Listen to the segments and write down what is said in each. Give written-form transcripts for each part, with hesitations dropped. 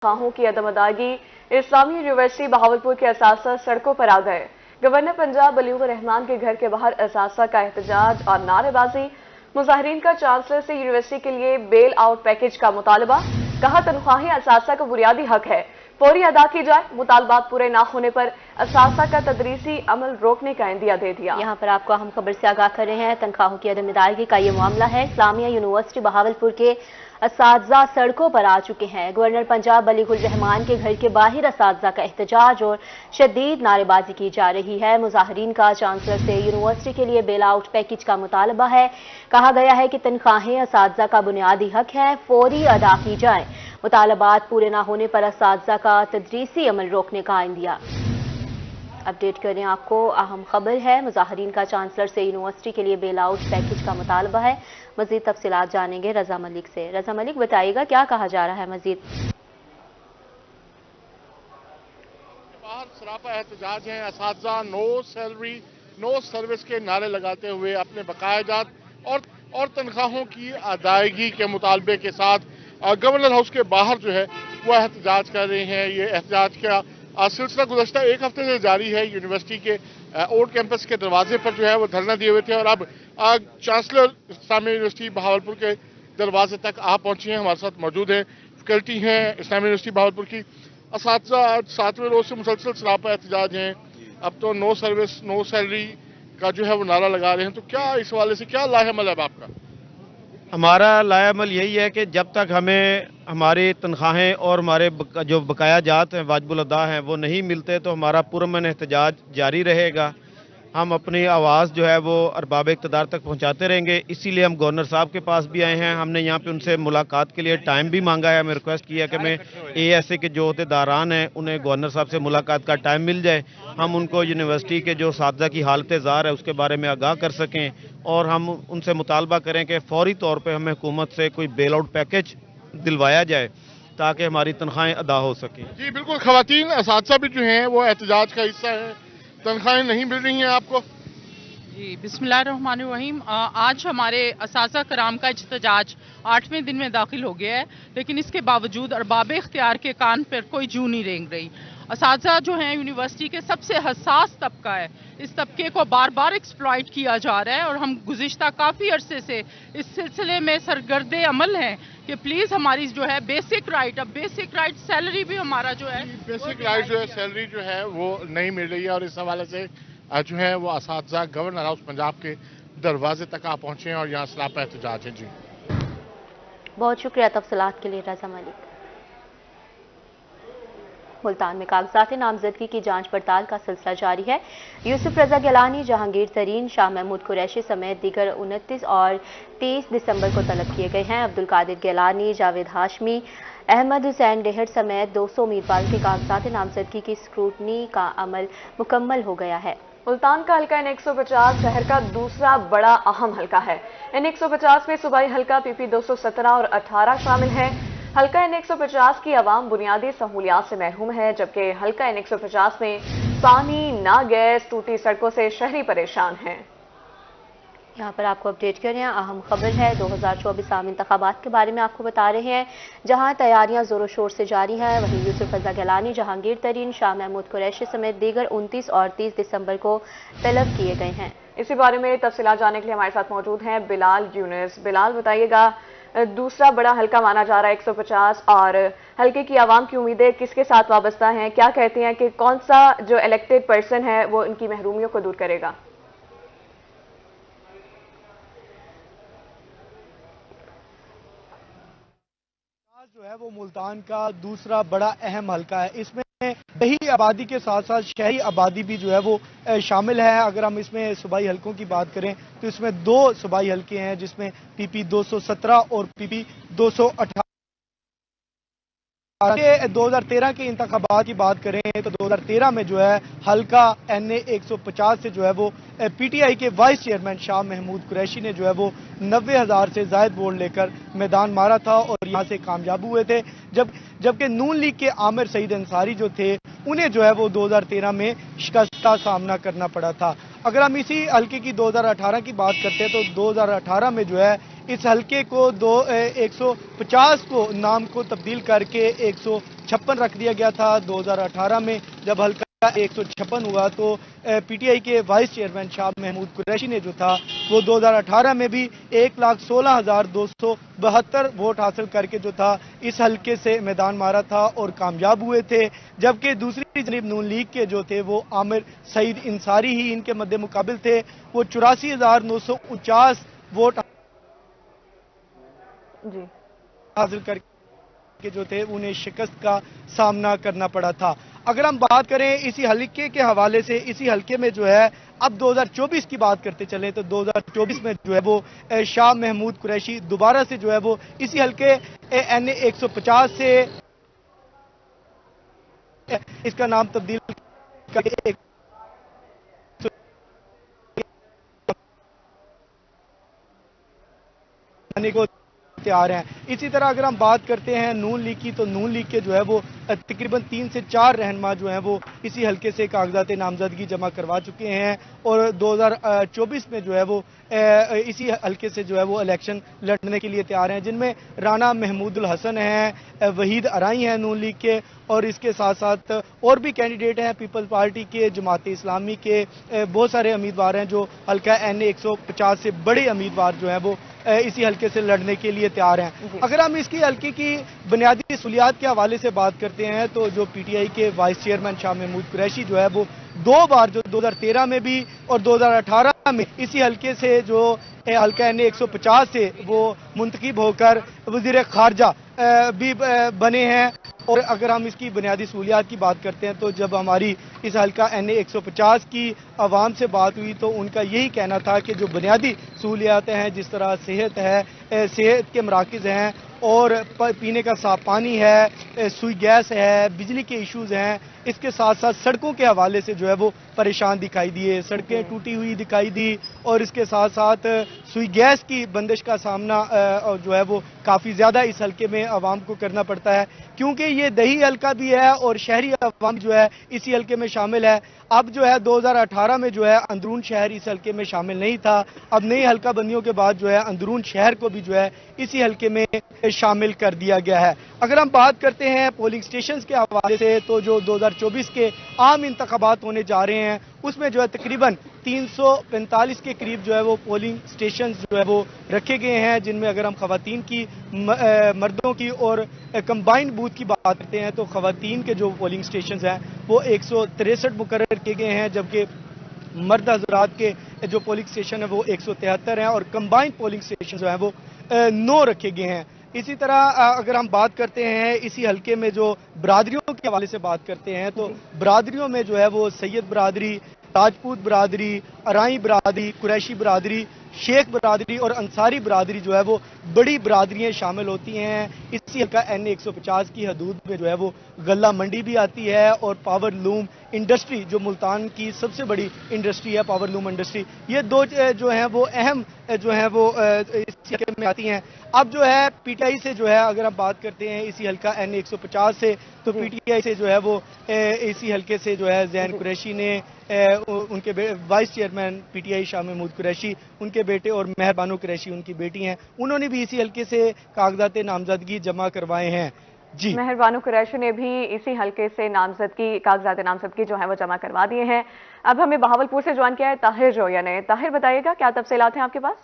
तनख्वाहों की अदम अदायगी, इस्लामी यूनिवर्सिटी बहावलपुर के असातिज़ा सड़कों पर आ गए। गवर्नर पंजाब वलीउर रहमान के घर के बाहर असातिज़ा का एहतजाज और नारेबाजी। मुजाहिरीन का चांसलर से यूनिवर्सिटी के लिए बेल आउट पैकेज का मुतालबा। कहा तनख्वाहें असातिज़ा का बुनियादी हक है, फौरी अदा की जाए। मुतालबात पूरे ना होने पर असातिज़ा का तदरीसी अमल रोकने का इंदिया दे दिया। यहाँ पर आपको अहम खबर से आगाह कर रहे हैं। तनख्वाहों की अदम अदायगी का ये मामला है। इस्लामिया यूनिवर्सिटी बहावलपुर के असातिज़ा सड़कों पर आ चुके हैं। गवर्नर पंजाब वलीउर रहमान के घर के बाहर असातिज़ा का एहतजाज और शदीद नारेबाजी की जा रही है। मुजाहिरीन का चांसलर से यूनिवर्सिटी के लिए बेल आउट पैकेज का मुतालबा है। कहा गया है कि तनख्वाहें असातिज़ा का बुनियादी हक है, फौरी अदा की जाए। मुतालबात पूरे ना होने पर असातिज़ा का तदरीसी अमल रोकने का इंदिया। अपडेट करें आपको अहम खबर है। मुजाहिरीन का चांसलर से यूनिवर्सिटी के लिए बेल आउट पैकेज का मुतालबा है। मजीद तफसीलात जानेंगे रजा मलिक से। रजा मलिक, बताइएगा क्या कहा जा रहा है मजीद? बाहर सरापा एहतजाज है। असातिज़ा नो सैलरी नो सर्विस के नारे लगाते हुए अपने बकायाजात और तनख्वाहों की अदायगी के मुतालबे के साथ गवर्नर हाउस के बाहर जो है वो एहतजाज कर रहे हैं। ये एहतजाज का सिलसिला गुज़श्ता एक हफ्ते से जारी है। यूनिवर्सिटी के ओल्ड कैंपस के दरवाजे पर जो है वो धरना दिए हुए थे और अब चांसलर इस्लामी यूनिवर्सिटी बहावलपुर के दरवाजे तक आ पहुंची हैं। हमारे साथ मौजूद हैं, फैकल्टी हैं इस्लामी यूनिवर्सिटी बहावलपुर की। असातिज़ा आज 7वें रोज से मुसलसल सरापा एहतजाज हैं। अब तो नो सर्विस नो सैलरी का जो है वो नारा लगा रहे हैं। तो क्या इस वाले से क्या लाहेअमल है आपका? हमारा लाएअमल यही है कि जब तक हमें हमारी तनख्वाहें और हमारे जो बकायाजात हैं वाजिबुल अदा हैं वो नहीं मिलते तो हमारा पुरअमन एहतजाज जारी रहेगा। हम अपनी आवाज़ जो है वो अरबाब इक़्तिदार तक पहुंचाते रहेंगे। इसीलिए हम गवर्नर साहब के पास भी आए हैं। हमने यहाँ पे उनसे मुलाकात के लिए टाइम भी मांगा है। हमें रिक्वेस्ट किया कि मैं ASA के जो अहदेदारान हैं उन्हें गवर्नर साहब से मुलाकात का टाइम मिल जाए, हम उनको यूनिवर्सिटी के जो असातिज़ा की हालत ज़ार है उसके बारे में आगाह कर सकें और हम उनसे मुतालबा करें कि फौरी तौर पर हमें हुकूमत से कोई बेल आउट पैकेज दिलवाया जाए ताकि हमारी तनख्वाहें अदा हो सकें। जी बिल्कुल, ख़वातीन असातिज़ा भी जो हैं वो एहतजाज का हिस्सा है। तनख्वाहें नहीं मिल रही हैं आपको? जी बिस्मिल्लाहिर्रहमानिर्रहीम। आज हमारे असातिज़ा कराम का एहतजाज 8वें दिन में दाखिल हो गया है, लेकिन इसके बावजूद अरबाब इख्तियार के कान पर कोई जू नहीं रेंग रही। असातिज़ा जो हैं यूनिवर्सिटी के सबसे हसास तबका है। इस तबके को बार बार एक्सप्लॉइट किया जा रहा है और हम गुज़िश्ता काफ़ी अरसे से इस सिलसिले में सरगर्दे अमल हैं कि प्लीज़ हमारी जो है बेसिक राइट, अब बेसिक राइट सैलरी भी हमारा जो है बेसिक राइट जो है सैलरी जो है वो नहीं मिल रही है और इस हवाले से जो है वो असातिज़ा गवर्नर हाउस पंजाब के दरवाजे तक आ पहुंचे हैं और यहाँ सरापा एहतजाज है। जी बहुत शुक्रिया तफसीलात के लिए रजा मलिक। मुल्तान में कागजात नामजदगी की जांच पड़ताल का सिलसिला जारी है। यूसुफ रजा गिलानी, जहांगीर तरीन, शाह महमूद कुरैशी समेत दीगर 29 और 30 दिसंबर को तलब किए गए हैं। अब्दुल कादिर गिलानी, जावेद हाशमी, अहमद हुसैन डेहर समेत 200 उम्मीदवारों के कागजात नामजदगी की स्क्रूटनी का अमल मुकम्मल हो गया है। मुल्तान का हल्का N150 शहर का दूसरा बड़ा अहम हल्का है। N150 में सूबाई हल्का PP 217 और 18 शामिल है। हल्का N150 की आवाम बुनियादी सहूलियात से महरूम है, जबकि हल्का N150 में पानी, ना गैस, टूटी सड़कों से शहरी परेशान हैं। यहाँ पर आपको अपडेट कर रहे हैं, अहम खबर है 2024 आम इंतखाबात के बारे में आपको बता रहे हैं। जहाँ तैयारियां जोरों शोर से जारी हैं, वहीं यूसुफ रजा गिलानी, जहांगीर तरीन, शाह महमूद कुरैशी समेत दीगर 29 और 30 दिसंबर को तलब किए गए हैं। इसी बारे में तफसीलात जानने के लिए हमारे साथ मौजूद हैं बिलाल यूनुस। बिलाल, बताइएगा, दूसरा बड़ा हल्का माना जा रहा है 150 और हल्के की आवाम की उम्मीदें किसके साथ वाबस्ता हैं? क्या कहते हैं कि कौन सा जो इलेक्टेड पर्सन है वो इनकी महरूमियों को दूर करेगा? जो है वो मुल्तान का दूसरा बड़ा अहम हल्का है। इसमें दही आबादी के साथ साथ शहरी आबादी भी जो है वो शामिल है। अगर हम इसमें सूबाई हल्कों की बात करें तो इसमें 2 सूबाई हल्के हैं जिसमें PP 217 और PP 218। 2013 के इंतखाबात की बात करें तो 2013 में जो है हल्का NA 150 से जो है वो PTI के वाइस चेयरमैन शाह महमूद कुरैशी ने जो है वो 90,000 से जायद वोट लेकर मैदान मारा था और यहाँ से कामयाब हुए थे। जबकि नून लीग के आमिर सईद अंसारी जो थे उन्हें जो है वो 2013 में शिकस्त का सामना करना पड़ा था। अगर हम इसी हल्के की 2018 की बात करते हैं तो 2018 में जो है इस हलके को 150 को नाम को तब्दील करके 156 रख दिया गया था। 2018 में जब हलका 156 हुआ तो पीटीआई के वाइस चेयरमैन शाह महमूद कुरैशी ने जो था वो 2018 में भी 1,16,272 वोट हासिल करके जो था इस हलके से मैदान मारा था और कामयाब हुए थे। जबकि दूसरी जनिब नून लीग के जो थे वो आमिर सईद इंसारी ही इनके मद्दे मुकाबिल थे। वो 84,949 वोट हासिल करके जो थे उन्हें शिकस्त का सामना करना पड़ा था। अगर हम बात करें इसी हलके के हवाले से, इसी हलके में जो है अब 2024 की बात करते चलें तो 2024 में जो है वो शाह महमूद कुरैशी दोबारा से जो है वो इसी हलके NA 150 से इसका नाम तब्दील करके को तैयार हैं। इसी तरह अगर हम बात करते हैं नून लीग की, तो नून लीग के जो है वो तकरीबन 3 से 4 रहनुमा जो हैं वो इसी हलके से कागजात नामजदगी जमा करवा चुके हैं और 2024 में जो है वो इसी हलके से जो है वो इलेक्शन लड़ने के लिए तैयार हैं, जिनमें राना महमूदुल हसन हैं, वहीद अराई हैं नून लीग के, और इसके साथ साथ और भी कैंडिडेट हैं पीपल्स पार्टी के, जमात इस्लामी के, बहुत सारे उम्मीदवार हैं जो हल्का NA 150 से बड़े उम्मीदवार जो हैं वो इसी हलके से लड़ने के लिए तैयार हैं। अगर हम इसकी हलके की बुनियादी सहूलियात के हवाले से बात करते हैं तो जो पीटीआई के वाइस चेयरमैन शाह महमूद कुरैशी जो है वो 2 बार, जो 2013 में भी और 2018 में इसी हलके से जो हल्का NA 150 से वो मुंतखब होकर वजीर खारजा भी बने हैं। और अगर हम इसकी बुनियादी सहूलियात की बात करते हैं तो जब हमारी इस हल्का NA 150 की आवाम से बात हुई तो उनका यही कहना था कि जो बुनियादी सहूलियात हैं, जिस तरह सेहत है, सेहत के मराकज़ हैं और पीने का साफ पानी है, सुई गैस है, बिजली के इश्यूज़ हैं, इसके साथ साथ सड़कों के हवाले से जो है वो परेशान दिखाई दिए, सड़कें टूटी हुई दिखाई दी और इसके साथ साथ सुई गैस की बंदिश का सामना जो है वो काफ़ी ज़्यादा इस हलके में आवाम को करना पड़ता है, क्योंकि ये दही हलका भी है और शहरी आवाम जो है इसी हलके में शामिल है। अब जो है 2018 में जो है अंदरून शहर इस हलके में शामिल नहीं था, अब नई हलका बंदियों के बाद जो है अंदरून शहर को भी जो है इसी हलके में शामिल कर दिया गया है। अगर हम बात करते हैं पोलिंग स्टेशंस के हवाले से तो जो 2024 के आम इंतखाबात होने जा रहे हैं उसमें जो है तकरीबन 345 के करीब जो है वो पोलिंग स्टेशंस जो है वो रखे गए हैं, जिनमें अगर हम खवातीन की, मर्दों की और कंबाइंड बूथ की बात करते हैं तो खवातीन के जो पोलिंग स्टेशंस हैं वो 163 मुकर्रर किए गए हैं, जबकि मर्द हजरात के जो पोलिंग स्टेशन है वो 173 हैं और कंबाइंड पोलिंग स्टेशन जो है वो 9 रखे गए हैं। इसी तरह अगर हम बात करते हैं इसी हलके में जो बरादरियों के हवाले से बात करते हैं तो बरादरियों में जो है वो सैयद बरादरी, राजपूत बरादरी, अराई बरादरी, कुरैशी बरादरी, शेख बरादरी और अंसारी बरादरी जो है वो बड़ी बरादरियां शामिल होती हैं। इसी हल्का NA 150 की हदूद में जो है वो गल्ला मंडी भी आती है और पावर लूम इंडस्ट्री, जो मुल्तान की सबसे बड़ी इंडस्ट्री है पावर लूम इंडस्ट्री, ये 2 जो हैं वो अहम जो हैं वो इस हल्के में आती हैं। अब जो है पीटीआई से जो है अगर हम बात करते हैं इसी हल्का NA 150 से तो पीटीआई से जो है वो इसी हल्के से जो है ज़ैन कुरैशी ने उनके vice chairman PTI Shah Mahmood Qureshi, उनके बेटे और मेहरबानो कुरैशी उनकी बेटी हैं, उन्होंने भी इसी हल्के से कागजात नामजदगी जमा करवाए हैं। जी, मेहरबानो कुरैशी ने भी इसी हलके से नामजदगी, कागजात नामजदगी जो है वो जमा करवा दिए हैं। अब हमें बहावलपुर से ज्वाइन किया है ताहिर जोया ने। ताहिर, बताइएगा क्या तफसीलात हैं आपके पास?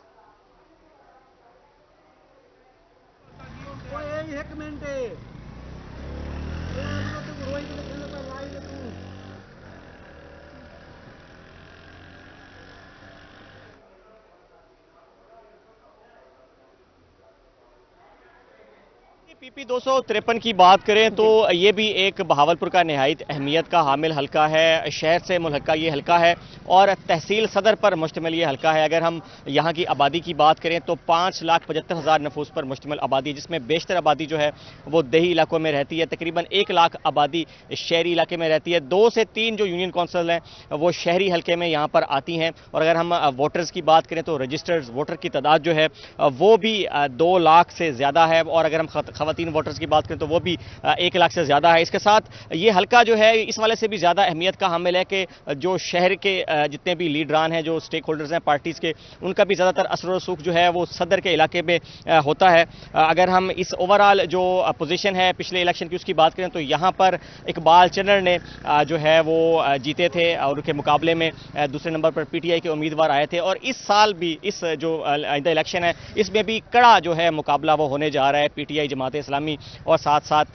PP 253 की बात करें तो ये भी एक बहावलपुर का नहायत अहमियत का हामिल हलका है, शहर से मुल्हका ये हलका है और तहसील सदर पर मुश्तमिल ये हलका है। अगर हम यहाँ की आबादी की बात करें तो 5,75,000 नफूस पर मुश्तमिल आबादी, जिसमें बेशतर आबादी जो है वो देही इलाकों में रहती है, तकरीबन 1 लाख आबादी शहरी इलाके में रहती है। 2 से 3 जो यूनियन कौंसिल हैं वो शहरी हलके में यहाँ पर आती हैं। और अगर हम वोटर्स की बात करें तो रजिस्टर्ड वोटर की तादाद जो है वो भी 2 लाख से ज़्यादा है। और अगर हम खवातीन वोटर्स की बात करें तो वो भी 1 लाख से ज़्यादा है। इसके साथ ये हल्का जो है इस वाले से भी ज़्यादा अहमियत का हामिल है कि जो शहर के जितने भी लीडरान हैं, जो स्टेक होल्डर्स हैं पार्टीज़ के, उनका भी ज़्यादातर असर व रसूख जो है वो सदर के इलाके में होता है। अगर हम इस ओवरऑल जो पोजीशन है पिछले इलेक्शन की उसकी बात करें तो यहाँ पर इकबाल चन्नर ने जो है वो जीते थे और उनके मुकाबले में दूसरे नंबर पर पीटीआई के उम्मीदवार आए थे। और इस साल भी इस जो आइंदा इलेक्शन है इसमें भी कड़ा जो है मुकाबला वो होने जा रहा है पीटीआई, जमात इस्लामी और साथ साथ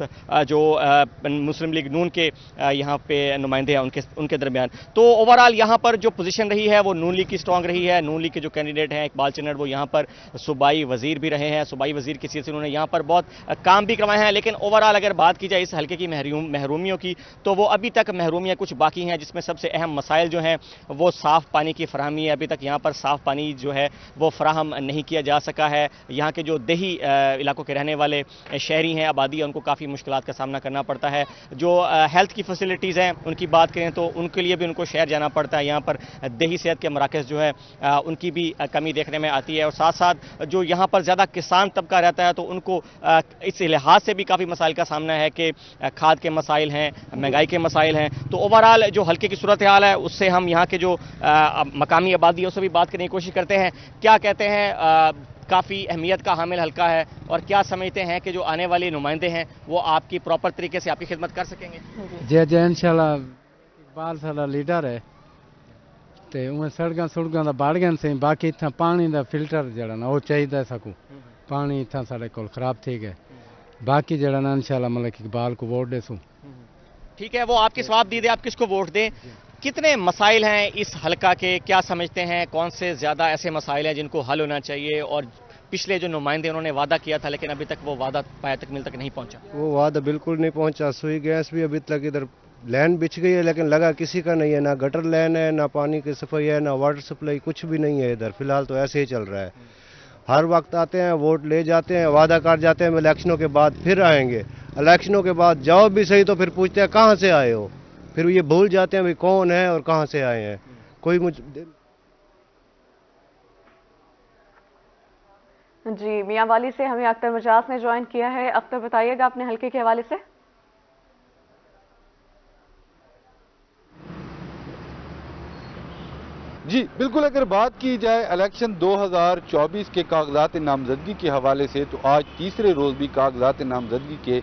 जो मुस्लिम लीग नून के यहाँ पे नुमाइंदे हैं उनके दरमियान। तो ओवरऑल यहाँ पर जो पोजीशन रही है वो नून लीग की स्ट्रांग रही है। नून लीग के जो कैंडिडेट हैं इकबाल चन्नर वो यहाँ पर सूबाई वजीर भी रहे हैं, सूबाई वजीर की हैसियत से उन्होंने यहाँ पर बहुत काम भी करवाए हैं। लेकिन ओवरऑल अगर बात की जाए इस हल्के की महरूमियों की तो वो अभी तक महरूमियाँ कुछ बाकी हैं, जिसमें सबसे अहम मसाइल जो हैं वो साफ़ पानी की फराहमी है। अभी तक यहाँ पर साफ़ पानी जो है वो फराहम नहीं किया जा सका है। यहाँ के जो देही इलाकों के रहने वाले शहरी हैं, आबादी है, उनको काफ़ी मुश्किलात का सामना करना पड़ता है। जो हेल्थ की फैसिलिटीज़ हैं उनकी बात करें तो उनके लिए भी उनको शहर जाना पड़ता है। यहाँ पर देही सेहत के मराकज़ जो है उनकी भी कमी देखने में आती है। और साथ साथ जो यहाँ पर ज़्यादा किसान तबका रहता है तो उनको इस लिहाज से भी काफ़ी मसाइल का सामना है कि खाद के मसाइल हैं, महंगाई के मसाइल हैं। तो ओवरऑल जो हल्के की सूरत हाल है उससे हम यहाँ के जो मकामी आबादी है उससे भी बात करने की कोशिश करते हैं। क्या कहते हैं, काफ़ी अहमियत का हामिल हल्का है और क्या समझते हैं कि जो आने वाले नुमाइंदे हैं वो आपकी प्रॉपर तरीके से आपकी खिदमत कर सकेंगे? जी इंशाल्लाह इकबाल साडा लीडर है ते उमें सड़कां सुड़कां दा बढ़ गए से, बाकी इत्थां पानी दा फिल्टर जड़ा ना वो चाहिए सकूं, पानी इत्थां साडे कोल खराब थी गए, बाकी जड़ा ना इंशाल्लाह मतलब इकबाल को वोट देसूं। ठीक है, वो आपकी स्वाब दी दे, आप किसको वोट दें। कितने मसाइल हैं इस हल्का के, क्या समझते हैं कौन से ज़्यादा ऐसे मसाइल हैं जिनको हल होना चाहिए और पिछले जो नुमाइंदे उन्होंने वादा किया था लेकिन अभी तक वो वादा पाया तक मिल तक नहीं पहुंचा? वो वादा बिल्कुल नहीं पहुंचा। सुई गैस भी अभी तक इधर लैन बिछ गई है लेकिन लगा किसी का नहीं है, ना गटर लैन है, ना पानी की सफाई है, ना वाटर सप्लाई, कुछ भी नहीं है इधर। फिलहाल तो ऐसे ही चल रहा है। हर वक्त आते हैं, वोट ले जाते हैं, वादा कर जाते हैं, इलेक्शनों के बाद फिर आएंगे, इलेक्शनों के बाद जाओ भी सही तो फिर पूछते हैं कहाँ से आए हो, फिर ये भूल जाते हैं भाई कौन है और कहाँ से आए हैं। कोई जी मियां वाली से हमें अख्तर मजाज ने ज्वाइन किया है। अख्तर बताइएगा अपने हल्के के हवाले से। जी बिल्कुल, अगर बात की जाए इलेक्शन 2024 के कागजात नामजदगी के हवाले से तो आज तीसरे रोज भी कागजात नामजदगी के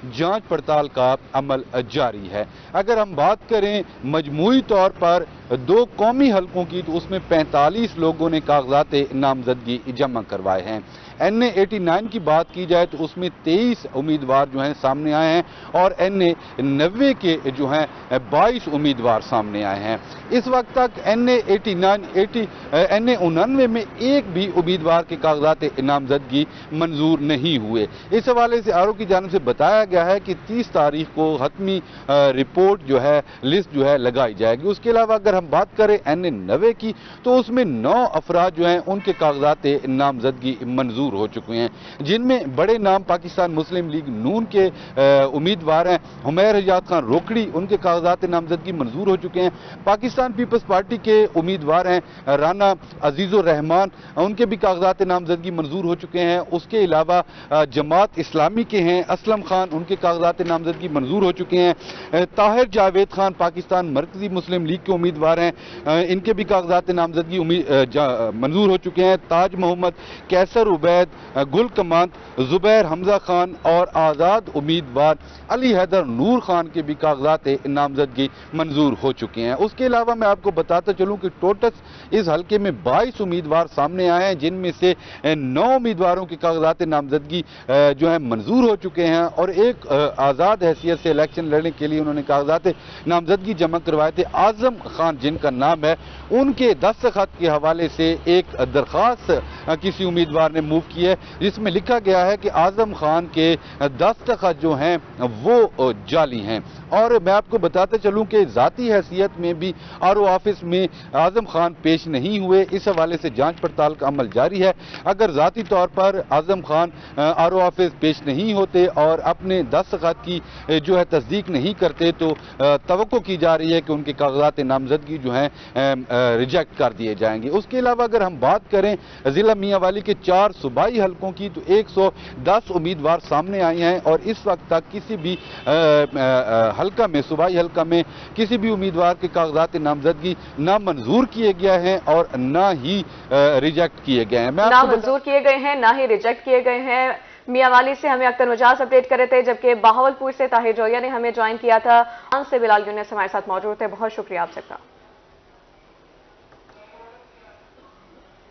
जांच पड़ताल का अमल जारी है। अगर हम बात करें मजमूई तौर पर 2 कौमी हलकों की तो उसमें 45 लोगों ने कागजात नामजदगी जमा करवाए हैं। NA 89 की बात की जाए तो उसमें 23 उम्मीदवार जो हैं सामने आए हैं और NA 90 के जो हैं 22 उम्मीदवार सामने आए हैं। इस वक्त तक NA 89 में एक भी उम्मीदवार के कागजात नामजदगी मंजूर नहीं हुए। इस हवाले से आरओ की जानिब से बताया गया है कि 30 तारीख को हतमी रिपोर्ट जो है, लिस्ट जो है लगाई जाएगी। उसके अलावा अगर हम बात करें NA 90 की तो उसमें 9 अफराद जो हैं उनके कागजात नामजदगी मंजूर हो चुके हैं, जिनमें बड़े नाम पाकिस्तान मुस्लिम लीग नून के उम्मीदवार हैं। हुमैर हजात खान रोकड़ी, उनके कागजात नामजदगी मंजूर हो चुके हैं। पाकिस्तान पीपल्स पार्टी के उम्मीदवार हैं राना अजीजुर रहमान, उनके भी कागजात नामजदगी मंजूर हो चुके हैं। उसके अलावा जमात इस्लामी के हैं असलम खान, उनके कागजात नामजदगी मंजूर हो चुके हैं। ताहिर जावेद खान पाकिस्तान मरकजी मुस्लिम लीग के उम्मीदवार हैं, इनके भी कागजात नामजदगी मंजूर हो चुके हैं। ताज मोहम्मद, कैसर उबैद, गुल कमांत, जुबैर हमजा खान और आज़ाद उम्मीदवार अली हैदर नूर खान के भी कागजात नामजदगी मंजूर हो चुके हैं। उसके अलावा मैं आपको बताता चलूं कि टोटल इस हल्के में 22 उम्मीदवार सामने आए हैं, जिनमें से 9 उम्मीदवारों की कागजात नामजदगी जो है मंजूर हो चुके हैं और एक आज़ाद हैसियत से इलेक्शन लड़ने के लिए उन्होंने कागजात नामजदगी जमा करवाए थे। आजम खान जिनका नाम है, उनके दस्तखत के हवाले से एक दरख्वास्त किसी उम्मीदवार ने मूव की है जिसमें लिखा गया है कि आजम खान के दस्तखत जो हैं वो जाली हैं। और मैं आपको बताते चलूं कि जाती हैसियत में भी आरओ ऑफिस में आजम खान पेश नहीं हुए। इस हवाले से जांच पड़ताल का अमल जारी है। अगर जाती तौर पर आजम खान आरओ ऑफिस पेश नहीं होते और अपने दस्तखत की जो है तस्दीक नहीं करते तो तवक्को की जा रही है कि उनके कागजात नामजदगी जो हैं रिजेक्ट कर दिए जाएंगे। उसके अलावा अगर हम बात करें जिला मियांवाली के 4 सूबाई हलकों की तो 110 उम्मीदवार सामने आए हैं और इस वक्त तक किसी भी हलका में, सूबाई हलका में किसी भी उम्मीदवार के कागजात नामजदगी ना मंजूर किए गए हैं और ना ही रिजेक्ट किए गए हैं। ना मंजूर किए गए हैं, ना ही रिजेक्ट किए गए हैं। मियांवाली से हमें अख्तर मुजाज अपडेट कर रहे थे, जबकि बहावलपुर से ताहिर जोया ने हमें ज्वाइन किया था। से बिलाल यूनिस हमारे साथ मौजूद थे। बहुत शुक्रिया आप सबका।